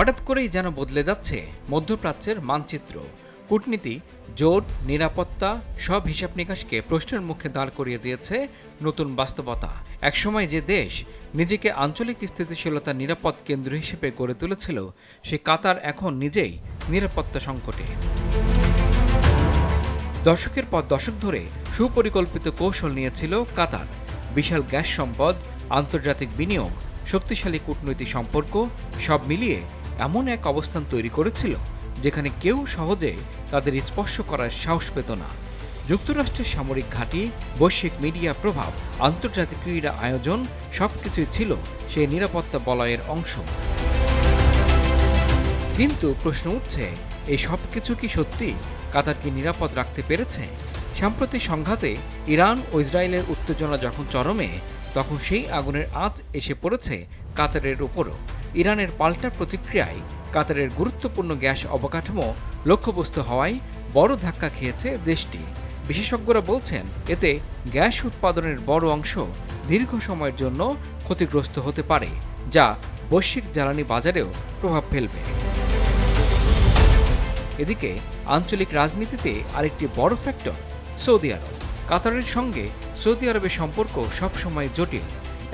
হঠাৎ করেই যেন বদলে যাচ্ছে মধ্যপ্রাচ্যের মানচিত্র। কূটনীতি, জোট, নিরাপত্তা সব হিসাব নিকাশকে প্রশ্নের মুখে দাঁড় করিয়ে দিয়েছে নতুন বাস্তবতা। একসময় যে দেশ নিজেকে আঞ্চলিক স্থিতিশীলতার নিরাপদ কেন্দ্র হিসেবে গড়ে তুলেছিল, সে কাতার এখন নিজেই নিরাপত্তা সংকটে। দশকের পর দশক ধরে সুপরিকল্পিত কৌশল নিয়েছিল কাতার। বিশাল গ্যাস সম্পদ, আন্তর্জাতিক বিনিয়োগ, শক্তিশালী কূটনৈতিক সম্পর্ক সব মিলিয়ে এমন এক অবস্থান তৈরি করেছিল যেখানে কেউ সহজে তাদের স্পর্শ করার সাহস পেত না। যুক্তরাষ্ট্রের সামরিক ঘাঁটি, বৈশ্বিক মিডিয়া প্রভাব, আন্তর্জাতিক ক্রীড়া আয়োজন সবকিছুই ছিল সেই নিরাপত্তা বলয়ের অংশ। কিন্তু প্রশ্ন উঠছে, এই সব কিছু কি সত্যি কাতারকে নিরাপদ রাখতে পেরেছে? সাম্প্রতিক সংঘাতে ইরান ও ইসরায়েলের উত্তেজনা যখন চরমে, তখন সেই আগুনের আঁচ এসে পড়েছে কাতারের উপরও। ইরানের পাল্টা প্রতিক্রিয়ায় কাতারের গুরুত্বপূর্ণ গ্যাস অবকাঠামো লক্ষ্যবস্তু হওয়ায় বড় ধাক্কা খেয়েছে দেশটি। বিশেষজ্ঞরা বলছেন, এতে গ্যাস উৎপাদনের বড় অংশ দীর্ঘ সময়ের জন্য ক্ষতিগ্রস্ত হতে পারে, যা বৈশ্বিক জ্বালানি বাজারেও প্রভাব ফেলবে। এদিকে আঞ্চলিক রাজনীতিতে আরেকটি বড় ফ্যাক্টর সৌদি আরব। কাতারের সঙ্গে সৌদি আরবের সম্পর্ক সবসময় জটিল।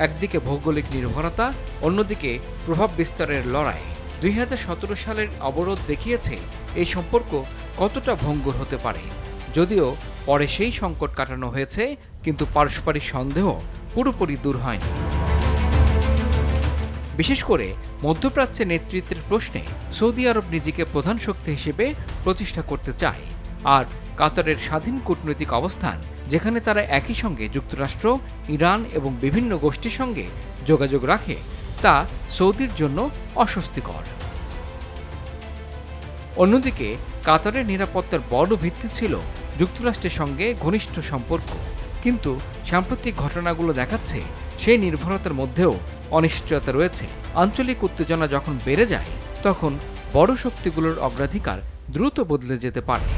একদিকে ভৌগোলিক নির্ভরতা, অন্যদিকে প্রভাব বিস্তারের লড়াই। 2017 সালের অবরোধ দেখিয়েছে এই সম্পর্ক কতটা ভঙ্গুর হতে পারে। যদিও পরে সেই সংকট কাটানো হয়েছে, কিন্তু পারস্পরিক সন্দেহ পুরোপুরি দূর হয়নি। বিশেষ করে মধ্যপ্রাচ্যের নেতৃত্বের প্রশ্নে সৌদি আরব নিজেকে প্রধান শক্তি হিসেবে প্রতিষ্ঠা করতে চায়। আর কাতারের স্বাধীন কূটনৈতিক অবস্থান, যেখানে তারা একই সঙ্গে যুক্তরাষ্ট্র, ইরান এবং বিভিন্ন গোষ্ঠীর সঙ্গে যোগাযোগ রাখে, তা সৌদির জন্য অস্বস্তিকর। অন্যদিকে কাতারের নিরাপত্তার বড় ভিত্তি ছিল যুক্তরাষ্ট্রের সঙ্গে ঘনিষ্ঠ সম্পর্ক। কিন্তু সাম্প্রতিক ঘটনাগুলো দেখাচ্ছে সেই নির্ভরতার মধ্যেও অনিশ্চয়তা রয়েছে। আঞ্চলিক উত্তেজনা যখন বেড়ে যায়, তখন বড় শক্তিগুলোর অগ্রাধিকার দ্রুত বদলে যেতে পারে।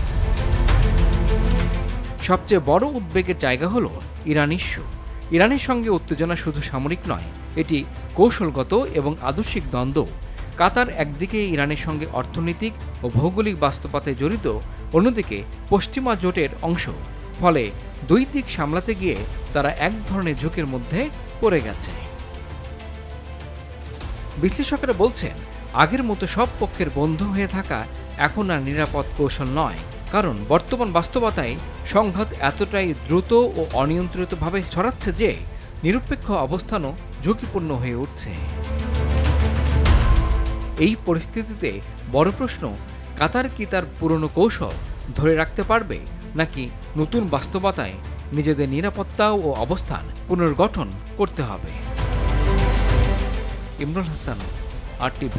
সবচেয়ে বড় উদ্বেগের জায়গা হলো ইরান ইস্যু। ইরানের সঙ্গে উত্তেজনা শুধু সামরিক নয়, এটি কৌশলগত এবং আদর্শিক দ্বন্দ্ব। কাতার একদিকে ইরানের সঙ্গে অর্থনৈতিক ও ভৌগোলিক বাস্তবতায় জড়িত, অন্যদিকে পশ্চিমা জোটের অংশ। ফলে দুই দিক সামলাতে গিয়ে তারা এক ধরনের ঝুঁকির মধ্যে পড়ে গেছে। বিশ্লেষকেরা বলছেন, আগের মতো সব পক্ষের বন্ধু হয়ে থাকা এখন আর নিরাপদ কৌশল নয়, কারণ বর্তমান বাস্তবতায় সংঘাত এতটাই দ্রুত ও অনিয়ন্ত্রিতভাবে ছড়াচ্ছে যে নিরপেক্ষ অবস্থানও ঝুঁকিপূর্ণ হয়ে উঠছে। এই পরিস্থিতিতে বড় প্রশ্ন, কাতার কি তার পুরনো কৌশল ধরে রাখতে পারবে, নাকি নতুন বাস্তবতায় নিজেদের নিরাপত্তা ও অবস্থান পুনর্গঠন করতে হবে? ইমরুল হাসান, RTV।